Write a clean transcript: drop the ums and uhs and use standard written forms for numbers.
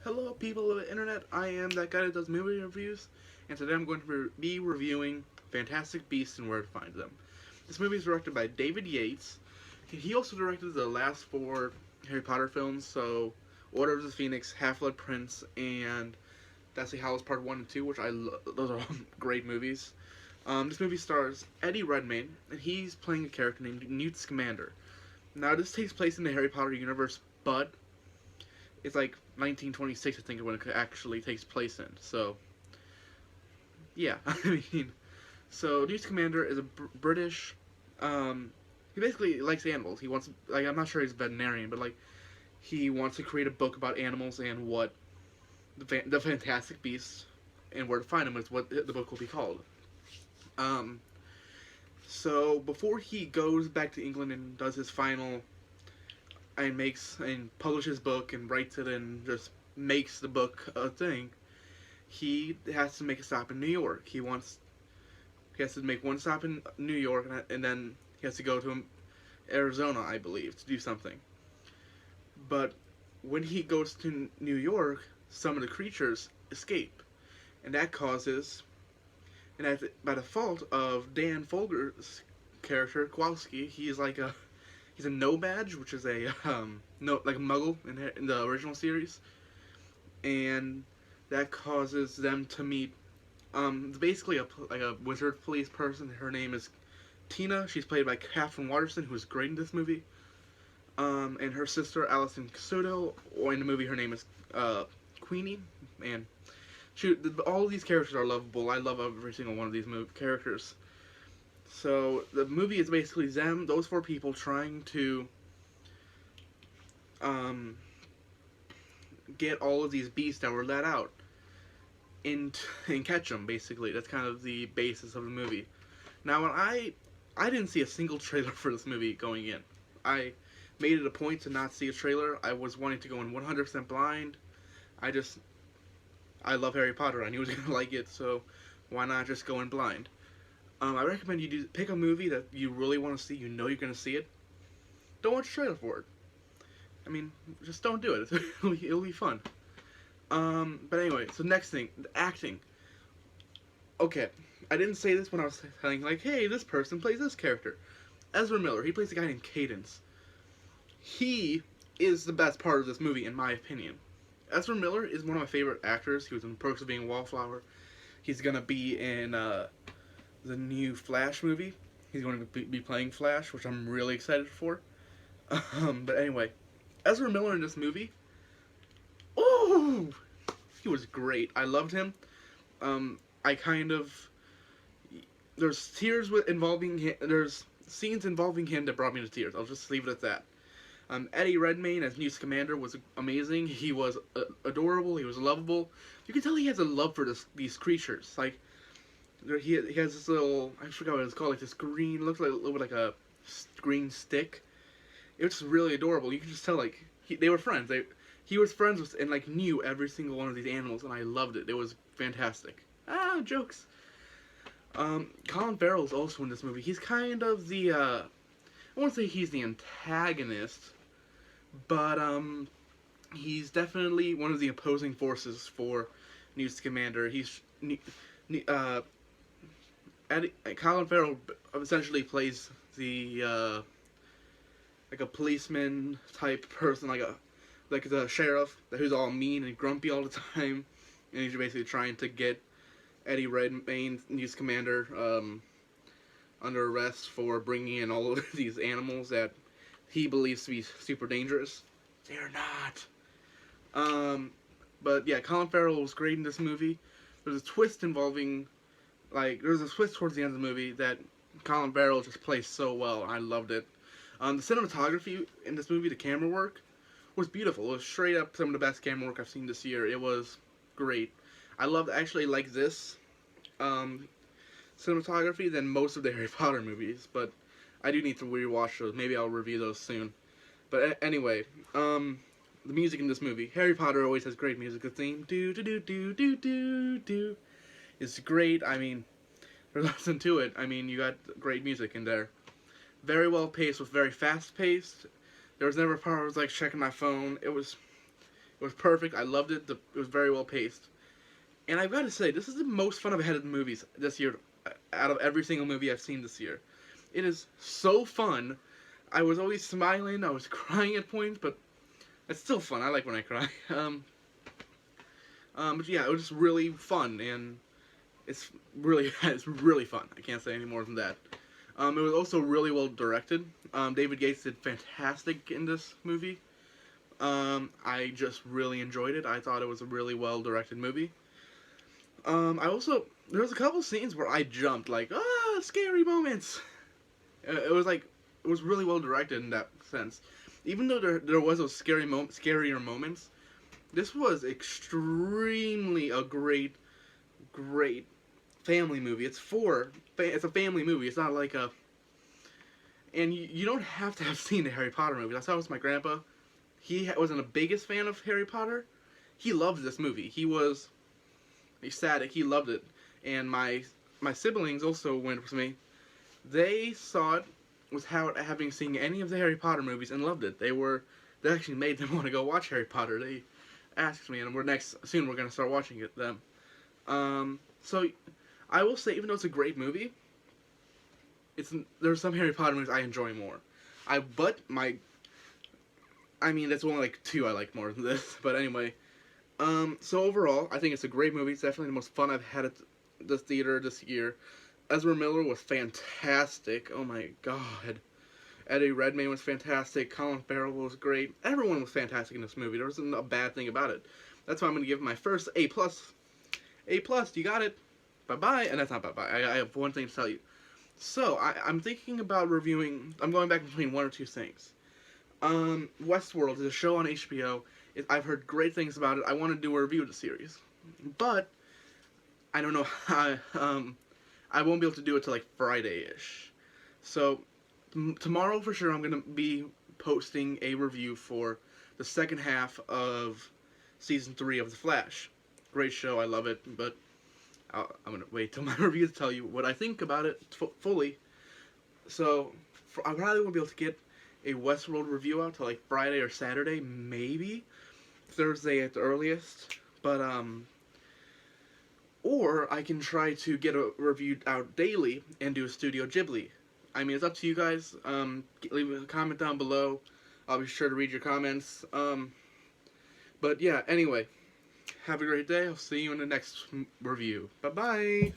Hello, people of the internet. I am that guy that does movie reviews, and today I'm going to be reviewing Fantastic Beasts and Where to Find Them. This movie is directed by David Yates. He also directed the last four Harry Potter films, so Order of the Phoenix, Half-Blood Prince, and Deathly Hallows Part 1 and 2, which those are all great movies. This movie stars Eddie Redmayne, and he's playing a character named Newt Scamander. Now, this takes place in the Harry Potter universe, but it's like 1926, I think, when it actually takes place in. So, yeah, I mean, so Newt Scamander is a British. He basically likes animals. He wants, like, I'm not sure he's a veterinarian, but like, he wants to create a book about animals and what the Fantastic Beasts and where to find them is what the book will be called. Um, so before he goes back to England and does his final and makes and publishes book and writes it and just makes the book a thing, he has to make a stop in New York. He has to make one stop in New York, and then he has to go to Arizona, I believe, to do something. But when he goes to New York, some of the creatures escape, and that causes, and by the fault of Dan Folger's character Kowalski, he's a no badge, which is a no like a Muggle in the original series, and that causes them to meet. It's basically a wizard police person. Her name is Tina. She's played by Catherine Waterston, who is great in this movie. And her sister Alison Soto, or in the movie her name is Queenie. And all of these characters are lovable. I love every single one of these characters. So the movie is basically them, those four people trying to um, get all of these beasts that were let out and catch them. Basically, that's kind of the basis of the movie. Now, when I didn't see a single trailer for this movie going in. I made it a point to not see a trailer. I was wanting to go in 100% blind. I just I love Harry Potter. I knew I was gonna like it, so why not just go in blind? I recommend you pick a movie that you really want to see. You know you're gonna see it. Don't watch a trailer for it. I mean, just don't do it. It'll be fun. But anyway, so next thing, the acting. Okay, I didn't say this when I was saying like, hey, this person plays this character. Ezra Miller, he plays a guy named Cadence. He is the best part of this movie, in my opinion. Ezra Miller is one of my favorite actors. He was in Perks of Being a Wallflower. He's gonna be in the new Flash movie. He's going to be playing Flash, which I'm really excited for. But anyway, Ezra Miller in this movie, oh, he was great. I loved him. I kind of there's tears with involving him. There's scenes involving him that brought me to tears. I'll just leave it at that. Eddie Redmayne as Newt Scamander was amazing. He was adorable. He was lovable. You can tell he has a love for these creatures. Like he has this little, I forgot what it's called, like this green, looks like a little bit like a green stick. It's really adorable. You can just tell like they were friends. He was friends with and like knew every single one of these animals, and I loved it. It was fantastic. Ah, jokes. Colin Farrell is also in this movie. He's kind of the I won't say he's the antagonist, but he's definitely one of the opposing forces for Newt Scamander. Uh, Colin Farrell essentially plays the like a policeman type person, like the sheriff who's all mean and grumpy all the time, and he's basically trying to get Eddie Redmayne, Newt Scamander, under arrest for bringing in all of these animals that he believes to be super dangerous. They're not. But yeah, Colin Farrell was great in this movie. There's a twist involving, there's a twist towards the end of the movie that Colin Farrell just plays so well. I loved it. The cinematography in this movie, the camera work, was beautiful. It was straight up some of the best camera work I've seen this year. It was great. I loved actually like this um, cinematography than most of the Harry Potter movies, but I do need to rewatch those. Maybe I'll review those soon. But anyway, the music in this movie. Harry Potter always has great music. The theme, do do do do do do do, is great. I mean, listen to it. I mean, you got great music in there. Very well paced, was very fast paced. There was never a part where I was like checking my phone. It was perfect. I loved it. It was very well paced. And I've got to say, this is the most fun I've had in movies this year, out of every single movie I've seen this year. It is so fun. I was always smiling. I was crying at points, but it's still fun. I like when I cry. But yeah, it was just really fun, and it's really it's really fun. I can't say any more than that. It was also really well directed. David Yates did fantastic in this movie. I just really enjoyed it. I thought it was a really well directed movie. There was a couple scenes where I jumped, like, scary moments. It was like, it was really well directed in that sense. Even though there was those scarier moments, this was extremely a great family movie. It's a family movie. It's not like a, and you don't have to have seen the Harry Potter movie. That's how it was my grandpa. He wasn't the biggest fan of Harry Potter. He loved this movie. He was ecstatic. He loved it. And my siblings also went with me. They saw it without having seen any of the Harry Potter movies and loved it. They actually made them want to go watch Harry Potter. They asked me, and soon we're gonna start watching it them. So I will say, even though it's a great movie, there's some Harry Potter movies I enjoy more. There's only like two I like more than this. But anyway, so overall, I think it's a great movie. It's definitely the most fun I've had at the theater this year. Ezra Miller was fantastic. Oh my god. Eddie Redmayne was fantastic. Colin Farrell was great. Everyone was fantastic in this movie. There wasn't a bad thing about it. That's why I'm going to give it my first A+. A+, you got it. Bye-bye. And that's not bye-bye. I have one thing to tell you. So, I'm thinking about reviewing, I'm going back between one or two things. Westworld is a show on HBO. I've heard great things about it. I want to do a review of the series. But, I don't know how, I won't be able to do it till like Friday-ish. So, tomorrow for sure I'm going to be posting a review for the second half of Season 3 of The Flash. Great show, I love it, but I'm going to wait till my review to tell you what I think about it fully. So, I probably won't be able to get a Westworld review out till like Friday or Saturday, maybe Thursday at the earliest, but or I can try to get a review out daily and do a Studio Ghibli. I mean, it's up to you guys. Leave a comment down below. I'll be sure to read your comments. But yeah, anyway, have a great day. I'll see you in the next review. Bye-bye.